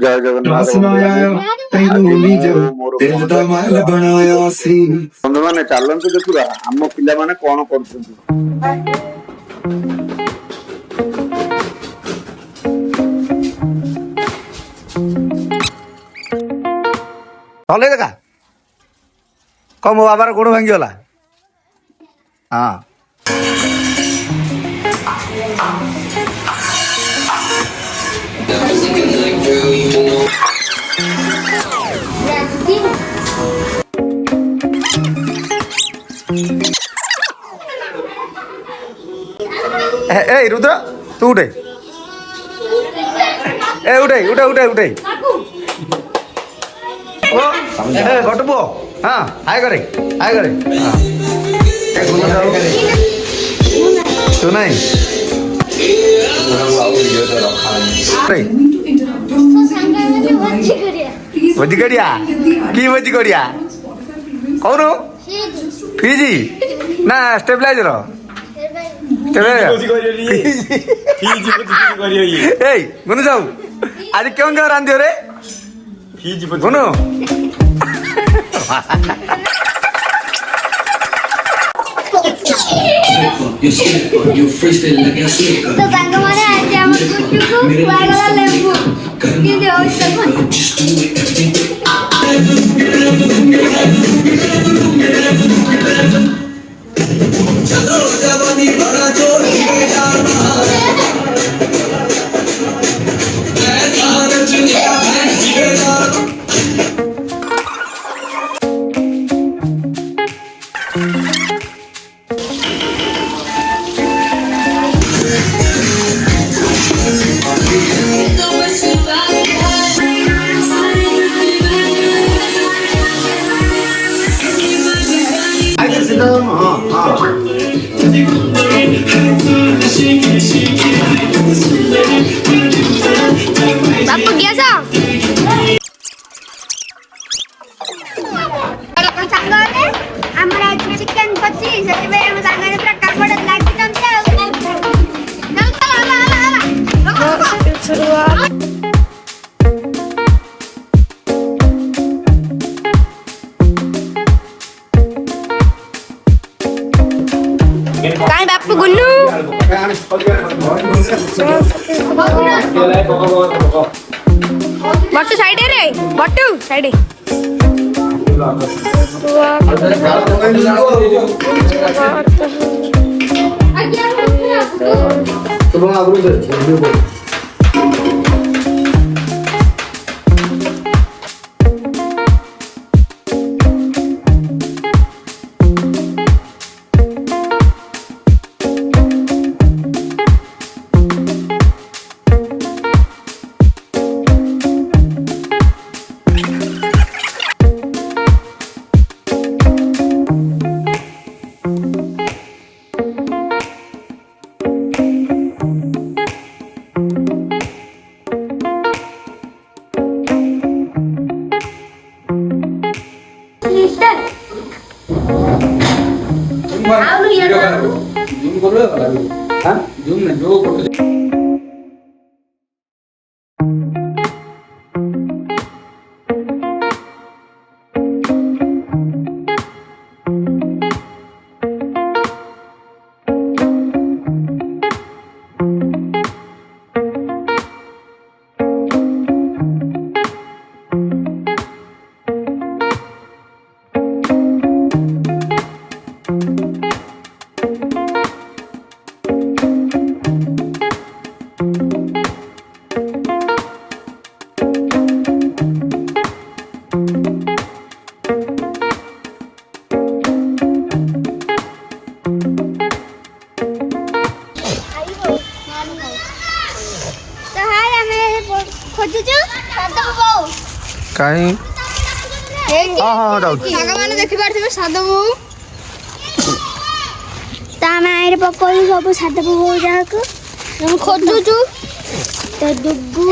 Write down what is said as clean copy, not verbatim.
जय जगन्नाथ बंधु मैंने चलतु देखा आम पिला माने कौन कर देखा कौ मो बाबार गोड़ भांगीगला हाँ ए रुद्र तू उठे ए उठे उठे उठे उठे गटू पुओ हाँ हाय करे तू नहीं भोजी करिया की भोजी करिया कौन फिजी ना स्टेबलाइजर गुनु साहू आज क्यों क्यों रांधियो रे गुनु तो बैंक माने आज हम कुटुकु वागला लेबू की दे होय चलो जवानी बड़ा जोर के जाना मैं तार चुनिया मैं जीना बापू गया सा हमरा चिकन पची से बे हम सांगने प्रकार पडत लागी तुमच्या चल काय बापू गुन्नू बट्टू साइड रे बट्टू साइड कहीं हाँ हाँ जाऊ सागମାନେ ଦେଖି ପାରୁଥିବେ ସାଧବ ତା ନାଁରେ ପକଉଛୁ ସବୁ ସାଧବ ବୋଉ ଯାହାକୁ ଖୋଜୁଛୁ ତ ଦୁଗୁ